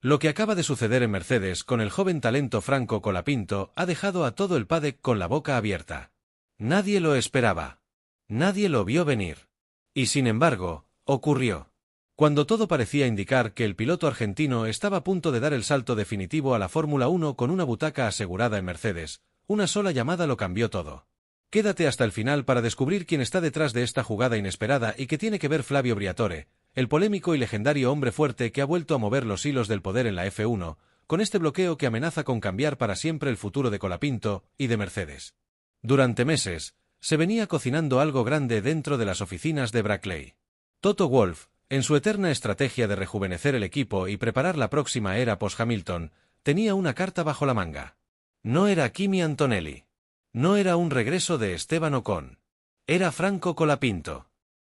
Lo que acaba de suceder en Mercedes con el joven talento Franco Colapinto ha dejado a todo el paddock con la boca abierta. Nadie lo esperaba. Nadie lo vio venir. Y sin embargo, ocurrió. Cuando todo parecía indicar que el piloto argentino estaba a punto de dar el salto definitivo a la Fórmula 1 con una butaca asegurada en Mercedes, una sola llamada lo cambió todo. Quédate hasta el final para descubrir quién está detrás de esta jugada inesperada y que tiene que ver Flavio Briatore, el polémico y legendario hombre fuerte que ha vuelto a mover los hilos del poder en la F1, con este bloqueo que amenaza con cambiar para siempre el futuro de Colapinto y de Mercedes. Durante meses, se venía cocinando algo grande dentro de las oficinas de Brackley. Toto Wolff, en su eterna estrategia de rejuvenecer el equipo y preparar la próxima era post-Hamilton, tenía una carta bajo la manga. No era Kimi Antonelli. No era un regreso de Esteban Ocon. Era Franco Colapinto.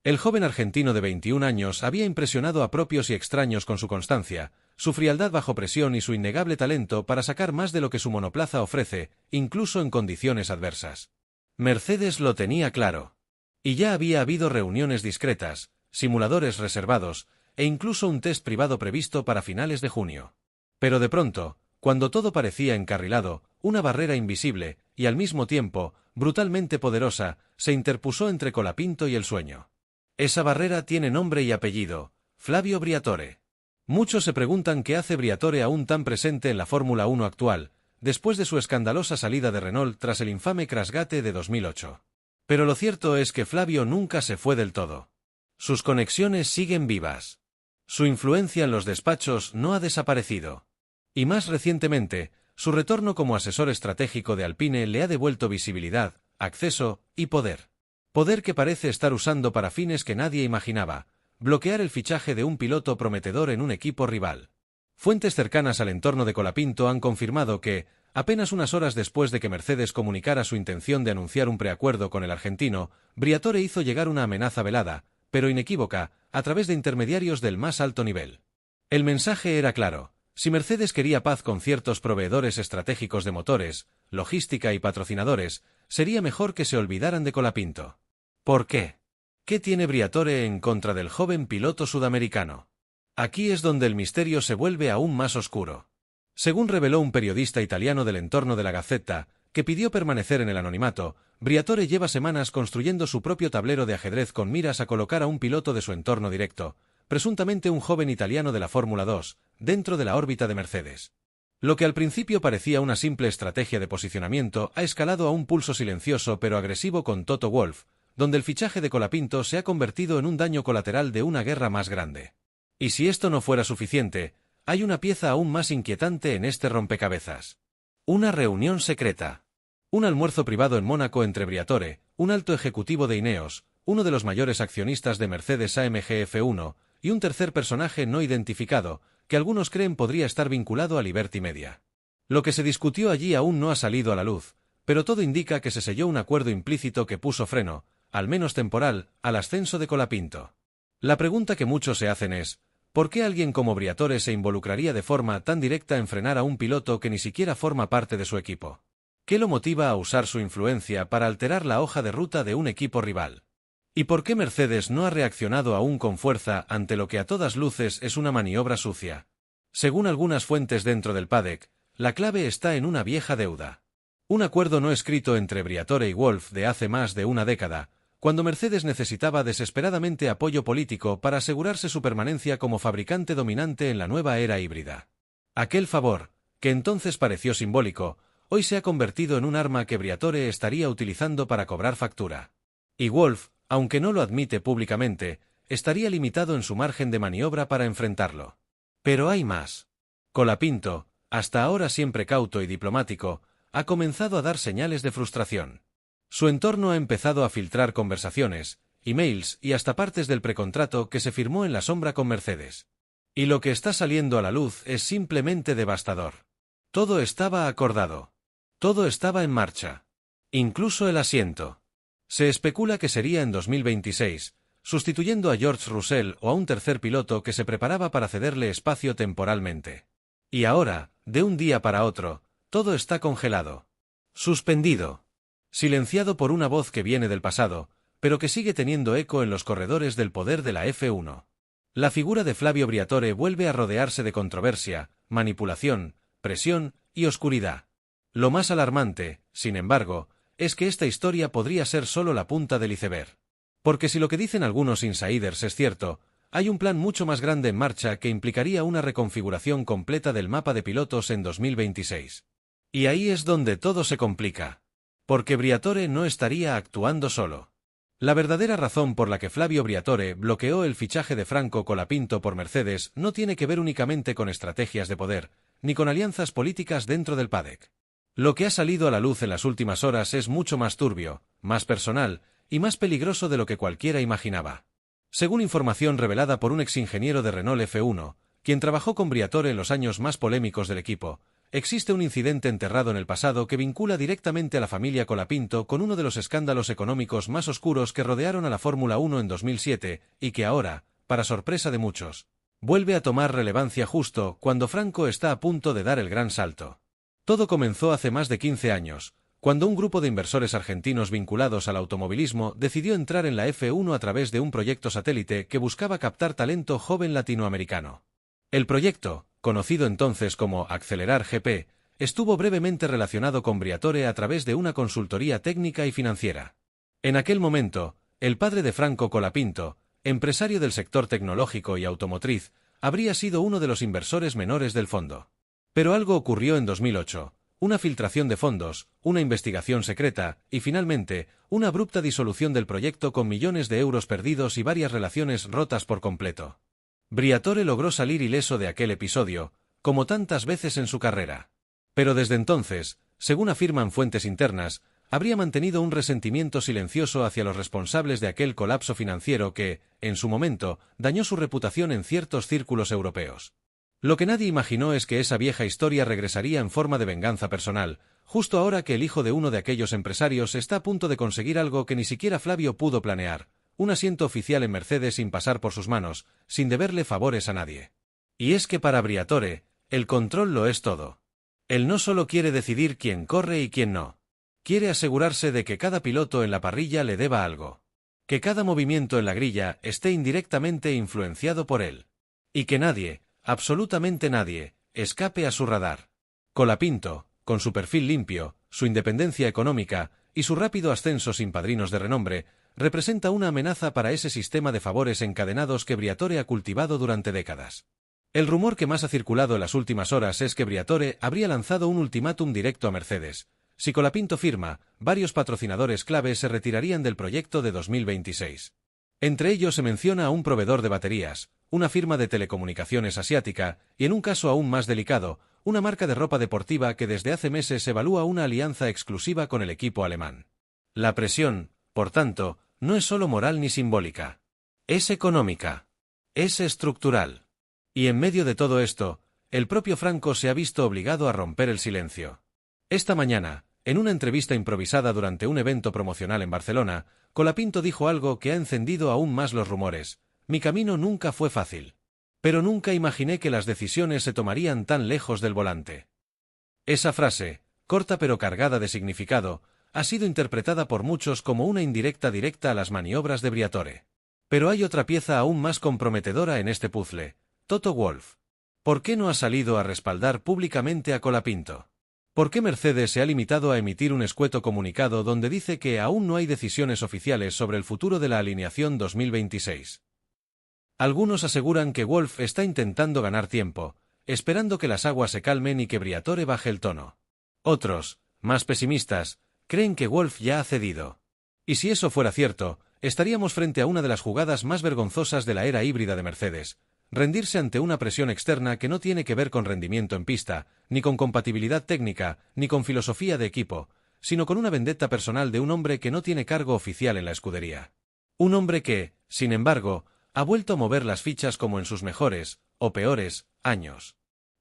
El joven argentino de 21 años había impresionado a propios y extraños con su constancia, su frialdad bajo presión y su innegable talento para sacar más de lo que su monoplaza ofrece, incluso en condiciones adversas. Mercedes lo tenía claro. Y ya había habido reuniones discretas, simuladores reservados, e incluso un test privado previsto para finales de junio. Pero de pronto, cuando todo parecía encarrilado, una barrera invisible, y al mismo tiempo, brutalmente poderosa, se interpuso entre Colapinto y el sueño. Esa barrera tiene nombre y apellido: Flavio Briatore. Muchos se preguntan qué hace Briatore aún tan presente en la Fórmula 1 actual, después de su escandalosa salida de Renault tras el infame Crashgate de 2008. Pero lo cierto es que Flavio nunca se fue del todo. Sus conexiones siguen vivas. Su influencia en los despachos no ha desaparecido. Y más recientemente, su retorno como asesor estratégico de Alpine le ha devuelto visibilidad, acceso y poder. Poder que parece estar usando para fines que nadie imaginaba: bloquear el fichaje de un piloto prometedor en un equipo rival. Fuentes cercanas al entorno de Colapinto han confirmado que, apenas unas horas después de que Mercedes comunicara su intención de anunciar un preacuerdo con el argentino, Briatore hizo llegar una amenaza velada, pero inequívoca, a través de intermediarios del más alto nivel. El mensaje era claro: si Mercedes quería paz con ciertos proveedores estratégicos de motores, logística y patrocinadores, sería mejor que se olvidaran de Colapinto. ¿Por qué? ¿Qué tiene Briatore en contra del joven piloto sudamericano? Aquí es donde el misterio se vuelve aún más oscuro. Según reveló un periodista italiano del entorno de la Gazzetta, que pidió permanecer en el anonimato, Briatore lleva semanas construyendo su propio tablero de ajedrez con miras a colocar a un piloto de su entorno directo, presuntamente un joven italiano de la Fórmula 2, dentro de la órbita de Mercedes. Lo que al principio parecía una simple estrategia de posicionamiento ha escalado a un pulso silencioso pero agresivo con Toto Wolff, donde el fichaje de Colapinto se ha convertido en un daño colateral de una guerra más grande. Y si esto no fuera suficiente, hay una pieza aún más inquietante en este rompecabezas. Una reunión secreta. Un almuerzo privado en Mónaco entre Briatore, un alto ejecutivo de Ineos, uno de los mayores accionistas de Mercedes AMG F1, y un tercer personaje no identificado, que algunos creen podría estar vinculado a Liberty Media. Lo que se discutió allí aún no ha salido a la luz, pero todo indica que se selló un acuerdo implícito que puso freno, al menos temporal, al ascenso de Colapinto. La pregunta que muchos se hacen es: ¿por qué alguien como Briatore se involucraría de forma tan directa en frenar a un piloto que ni siquiera forma parte de su equipo? ¿Qué lo motiva a usar su influencia para alterar la hoja de ruta de un equipo rival? ¿Y por qué Mercedes no ha reaccionado aún con fuerza ante lo que a todas luces es una maniobra sucia? Según algunas fuentes dentro del paddock, la clave está en una vieja deuda. Un acuerdo no escrito entre Briatore y Wolff de hace más de una década, cuando Mercedes necesitaba desesperadamente apoyo político para asegurarse su permanencia como fabricante dominante en la nueva era híbrida. Aquel favor, que entonces pareció simbólico, hoy se ha convertido en un arma que Briatore estaría utilizando para cobrar factura. Y Wolff, aunque no lo admite públicamente, estaría limitado en su margen de maniobra para enfrentarlo. Pero hay más. Colapinto, hasta ahora siempre cauto y diplomático, ha comenzado a dar señales de frustración. Su entorno ha empezado a filtrar conversaciones, emails y hasta partes del precontrato que se firmó en la sombra con Mercedes. Y lo que está saliendo a la luz es simplemente devastador. Todo estaba acordado. Todo estaba en marcha. Incluso el asiento. Se especula que sería en 2026, sustituyendo a George Russell o a un tercer piloto que se preparaba para cederle espacio temporalmente. Y ahora, de un día para otro, todo está congelado. Suspendido. Silenciado por una voz que viene del pasado, pero que sigue teniendo eco en los corredores del poder de la F1. La figura de Flavio Briatore vuelve a rodearse de controversia, manipulación, presión y oscuridad. Lo más alarmante, sin embargo, es que esta historia podría ser solo la punta del iceberg. Porque si lo que dicen algunos insiders es cierto, hay un plan mucho más grande en marcha que implicaría una reconfiguración completa del mapa de pilotos en 2026. Y ahí es donde todo se complica. Porque Briatore no estaría actuando solo. La verdadera razón por la que Flavio Briatore bloqueó el fichaje de Franco Colapinto por Mercedes no tiene que ver únicamente con estrategias de poder, ni con alianzas políticas dentro del paddock. Lo que ha salido a la luz en las últimas horas es mucho más turbio, más personal y más peligroso de lo que cualquiera imaginaba. Según información revelada por un exingeniero de Renault F1, quien trabajó con Briatore en los años más polémicos del equipo, existe un incidente enterrado en el pasado que vincula directamente a la familia Colapinto con uno de los escándalos económicos más oscuros que rodearon a la Fórmula 1 en 2007 y que ahora, para sorpresa de muchos, vuelve a tomar relevancia justo cuando Franco está a punto de dar el gran salto. Todo comenzó hace más de 15 años, cuando un grupo de inversores argentinos vinculados al automovilismo decidió entrar en la F1 a través de un proyecto satélite que buscaba captar talento joven latinoamericano. El proyecto, conocido entonces como Accelerar GP, estuvo brevemente relacionado con Briatore a través de una consultoría técnica y financiera. En aquel momento, el padre de Franco Colapinto, empresario del sector tecnológico y automotriz, habría sido uno de los inversores menores del fondo. Pero algo ocurrió en 2008, una filtración de fondos, una investigación secreta y finalmente, una abrupta disolución del proyecto con millones de euros perdidos y varias relaciones rotas por completo. Briatore logró salir ileso de aquel episodio, como tantas veces en su carrera. Pero desde entonces, según afirman fuentes internas, habría mantenido un resentimiento silencioso hacia los responsables de aquel colapso financiero que, en su momento, dañó su reputación en ciertos círculos europeos. Lo que nadie imaginó es que esa vieja historia regresaría en forma de venganza personal, justo ahora que el hijo de uno de aquellos empresarios está a punto de conseguir algo que ni siquiera Flavio pudo planear. Un asiento oficial en Mercedes sin pasar por sus manos, sin deberle favores a nadie. Y es que para Briatore, el control lo es todo. Él no solo quiere decidir quién corre y quién no. Quiere asegurarse de que cada piloto en la parrilla le deba algo. Que cada movimiento en la grilla esté indirectamente influenciado por él. Y que nadie, absolutamente nadie, escape a su radar. Colapinto, con su perfil limpio, su independencia económica y su rápido ascenso sin padrinos de renombre, representa una amenaza para ese sistema de favores encadenados que Briatore ha cultivado durante décadas. El rumor que más ha circulado en las últimas horas es que Briatore habría lanzado un ultimátum directo a Mercedes. Si Colapinto firma, varios patrocinadores clave se retirarían del proyecto de 2026. Entre ellos se menciona a un proveedor de baterías, una firma de telecomunicaciones asiática y, en un caso aún más delicado, una marca de ropa deportiva que desde hace meses evalúa una alianza exclusiva con el equipo alemán. La presión, por tanto, no es solo moral ni simbólica. Es económica. Es estructural. Y en medio de todo esto, el propio Franco se ha visto obligado a romper el silencio. Esta mañana, en una entrevista improvisada durante un evento promocional en Barcelona, Colapinto dijo algo que ha encendido aún más los rumores. Mi camino nunca fue fácil. Pero nunca imaginé que las decisiones se tomarían tan lejos del volante. Esa frase, corta pero cargada de significado, ha sido interpretada por muchos como una indirecta directa a las maniobras de Briatore. Pero hay otra pieza aún más comprometedora en este puzzle: Toto Wolff. ¿Por qué no ha salido a respaldar públicamente a Colapinto? ¿Por qué Mercedes se ha limitado a emitir un escueto comunicado donde dice que aún no hay decisiones oficiales sobre el futuro de la alineación 2026? Algunos aseguran que Wolff está intentando ganar tiempo, esperando que las aguas se calmen y que Briatore baje el tono. Otros, más pesimistas, creen que Wolff ya ha cedido. Y si eso fuera cierto, estaríamos frente a una de las jugadas más vergonzosas de la era híbrida de Mercedes: rendirse ante una presión externa que no tiene que ver con rendimiento en pista, ni con compatibilidad técnica, ni con filosofía de equipo, sino con una vendetta personal de un hombre que no tiene cargo oficial en la escudería. Un hombre que, sin embargo, ha vuelto a mover las fichas como en sus mejores, o peores, años.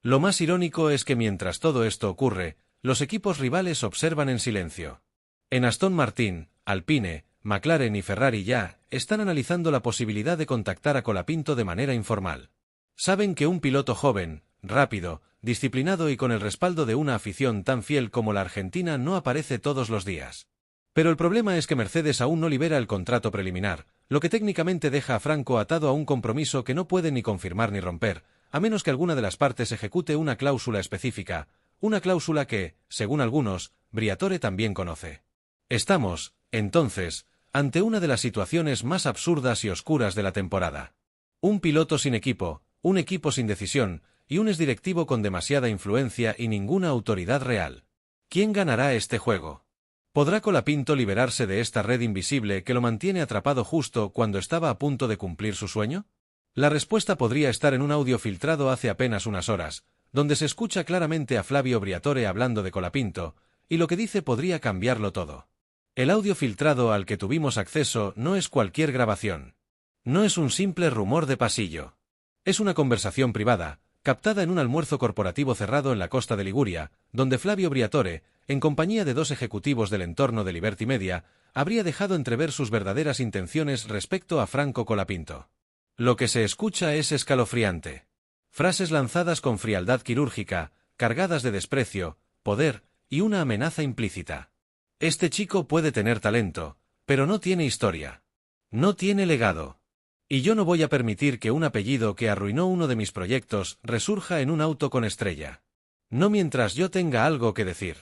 Lo más irónico es que mientras todo esto ocurre, los equipos rivales observan en silencio. En Aston Martin, Alpine, McLaren y Ferrari ya están analizando la posibilidad de contactar a Colapinto de manera informal. Saben que un piloto joven, rápido, disciplinado y con el respaldo de una afición tan fiel como la argentina no aparece todos los días. Pero el problema es que Mercedes aún no libera el contrato preliminar, lo que técnicamente deja a Franco atado a un compromiso que no puede ni confirmar ni romper, a menos que alguna de las partes ejecute una cláusula específica, una cláusula que, según algunos, Briatore también conoce. Estamos, entonces, ante una de las situaciones más absurdas y oscuras de la temporada. Un piloto sin equipo, un equipo sin decisión, y un exdirectivo con demasiada influencia y ninguna autoridad real. ¿Quién ganará este juego? ¿Podrá Colapinto liberarse de esta red invisible que lo mantiene atrapado justo cuando estaba a punto de cumplir su sueño? La respuesta podría estar en un audio filtrado hace apenas unas horas, donde se escucha claramente a Flavio Briatore hablando de Colapinto, y lo que dice podría cambiarlo todo. El audio filtrado al que tuvimos acceso no es cualquier grabación. No es un simple rumor de pasillo. Es una conversación privada, captada en un almuerzo corporativo cerrado en la costa de Liguria, donde Flavio Briatore, en compañía de dos ejecutivos del entorno de Liberty Media, habría dejado entrever sus verdaderas intenciones respecto a Franco Colapinto. Lo que se escucha es escalofriante. Frases lanzadas con frialdad quirúrgica, cargadas de desprecio, poder y una amenaza implícita. Este chico puede tener talento, pero no tiene historia. No tiene legado. Y yo no voy a permitir que un apellido que arruinó uno de mis proyectos resurja en un auto con estrella. No mientras yo tenga algo que decir.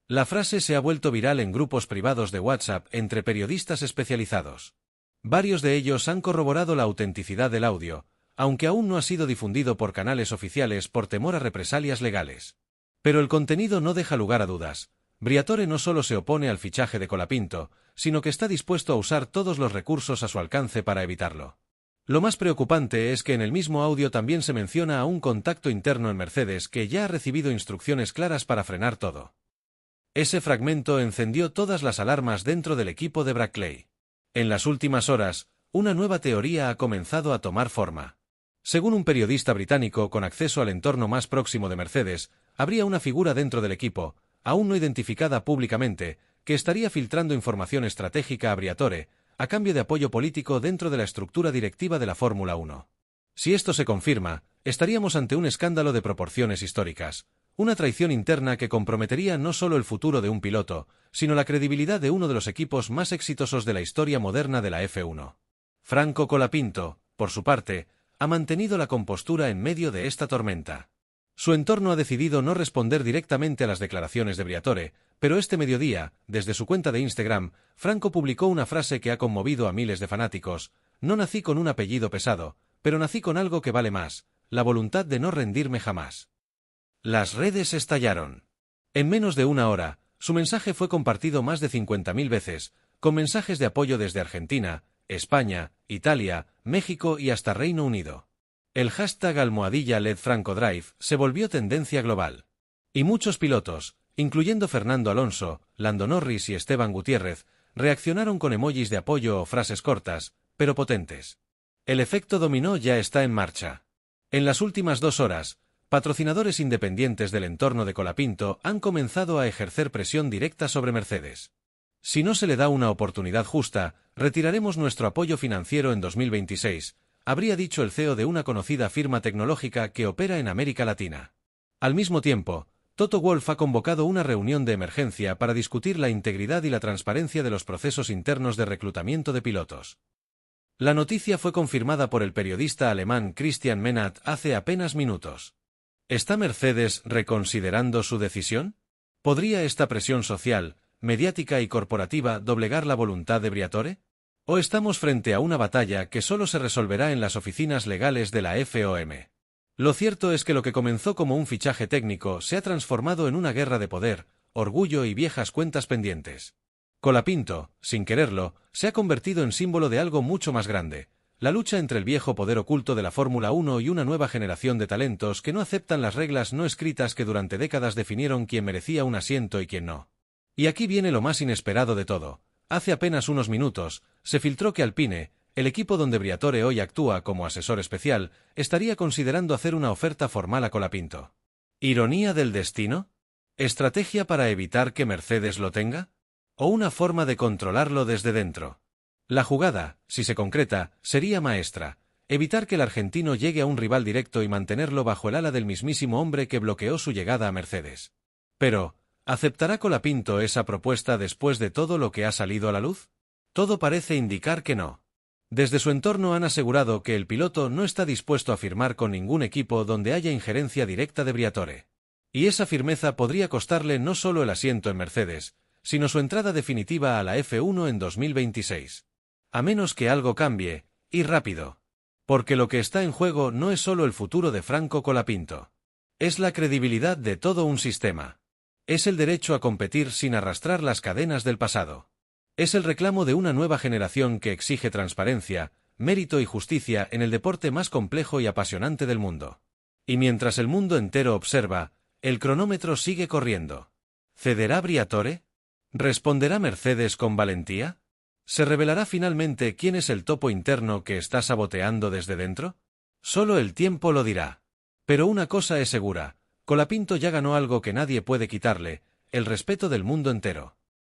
La frase se ha vuelto viral en grupos privados de WhatsApp entre periodistas especializados. Varios de ellos han corroborado la autenticidad del audio, aunque aún no ha sido difundido por canales oficiales por temor a represalias legales. Pero el contenido no deja lugar a dudas. Briatore no solo se opone al fichaje de Colapinto, sino que está dispuesto a usar todos los recursos a su alcance para evitarlo. Lo más preocupante es que en el mismo audio también se menciona a un contacto interno en Mercedes que ya ha recibido instrucciones claras para frenar todo. Ese fragmento encendió todas las alarmas dentro del equipo de Brackley. En las últimas horas, una nueva teoría ha comenzado a tomar forma. Según un periodista británico con acceso al entorno más próximo de Mercedes, habría una figura dentro del equipo, aún no identificada públicamente, que estaría filtrando información estratégica a Briatore, a cambio de apoyo político dentro de la estructura directiva de la Fórmula 1. Si esto se confirma, estaríamos ante un escándalo de proporciones históricas, una traición interna que comprometería no solo el futuro de un piloto, sino la credibilidad de uno de los equipos más exitosos de la historia moderna de la F1. Franco Colapinto, por su parte, ha mantenido la compostura en medio de esta tormenta. Su entorno ha decidido no responder directamente a las declaraciones de Briatore, pero este mediodía, desde su cuenta de Instagram, Franco publicó una frase que ha conmovido a miles de fanáticos: «No nací con un apellido pesado, pero nací con algo que vale más, la voluntad de no rendirme jamás». Las redes estallaron. En menos de una hora, su mensaje fue compartido más de 50.000 veces, con mensajes de apoyo desde Argentina, España, Italia, México y hasta Reino Unido. El hashtag #LetFrancoDrive se volvió tendencia global. Y muchos pilotos, incluyendo Fernando Alonso, Lando Norris y Esteban Gutiérrez, reaccionaron con emojis de apoyo o frases cortas, pero potentes. El efecto dominó ya está en marcha. En las últimas 2 horas, patrocinadores independientes del entorno de Colapinto han comenzado a ejercer presión directa sobre Mercedes. Si no se le da una oportunidad justa, retiraremos nuestro apoyo financiero en 2026, habría dicho el CEO de una conocida firma tecnológica que opera en América Latina. Al mismo tiempo, Toto Wolff ha convocado una reunión de emergencia para discutir la integridad y la transparencia de los procesos internos de reclutamiento de pilotos. La noticia fue confirmada por el periodista alemán Christian Menat hace apenas minutos. ¿Está Mercedes reconsiderando su decisión? ¿Podría esta presión social, mediática y corporativa doblegar la voluntad de Briatore? ¿O estamos frente a una batalla que solo se resolverá en las oficinas legales de la FOM? Lo cierto es que lo que comenzó como un fichaje técnico se ha transformado en una guerra de poder, orgullo y viejas cuentas pendientes. Colapinto, sin quererlo, se ha convertido en símbolo de algo mucho más grande: la lucha entre el viejo poder oculto de la Fórmula 1 y una nueva generación de talentos que no aceptan las reglas no escritas que durante décadas definieron quién merecía un asiento y quién no. Y aquí viene lo más inesperado de todo. Hace apenas unos minutos, se filtró que Alpine, el equipo donde Briatore hoy actúa como asesor especial, estaría considerando hacer una oferta formal a Colapinto. ¿Ironía del destino? ¿Estrategia para evitar que Mercedes lo tenga? ¿O una forma de controlarlo desde dentro? La jugada, si se concreta, sería maestra: evitar que el argentino llegue a un rival directo y mantenerlo bajo el ala del mismísimo hombre que bloqueó su llegada a Mercedes. Pero, ¿aceptará Colapinto esa propuesta después de todo lo que ha salido a la luz? Todo parece indicar que no. Desde su entorno han asegurado que el piloto no está dispuesto a firmar con ningún equipo donde haya injerencia directa de Briatore. Y esa firmeza podría costarle no solo el asiento en Mercedes, sino su entrada definitiva a la F1 en 2026. A menos que algo cambie, y rápido. Porque lo que está en juego no es solo el futuro de Franco Colapinto. Es la credibilidad de todo un sistema. Es el derecho a competir sin arrastrar las cadenas del pasado. Es el reclamo de una nueva generación que exige transparencia, mérito y justicia en el deporte más complejo y apasionante del mundo. Y mientras el mundo entero observa, el cronómetro sigue corriendo. ¿Cederá Briatore? ¿Responderá Mercedes con valentía? ¿Se revelará finalmente quién es el topo interno que está saboteando desde dentro? Solo el tiempo lo dirá. Pero una cosa es segura, Colapinto ya ganó algo que nadie puede quitarle, el respeto del mundo entero.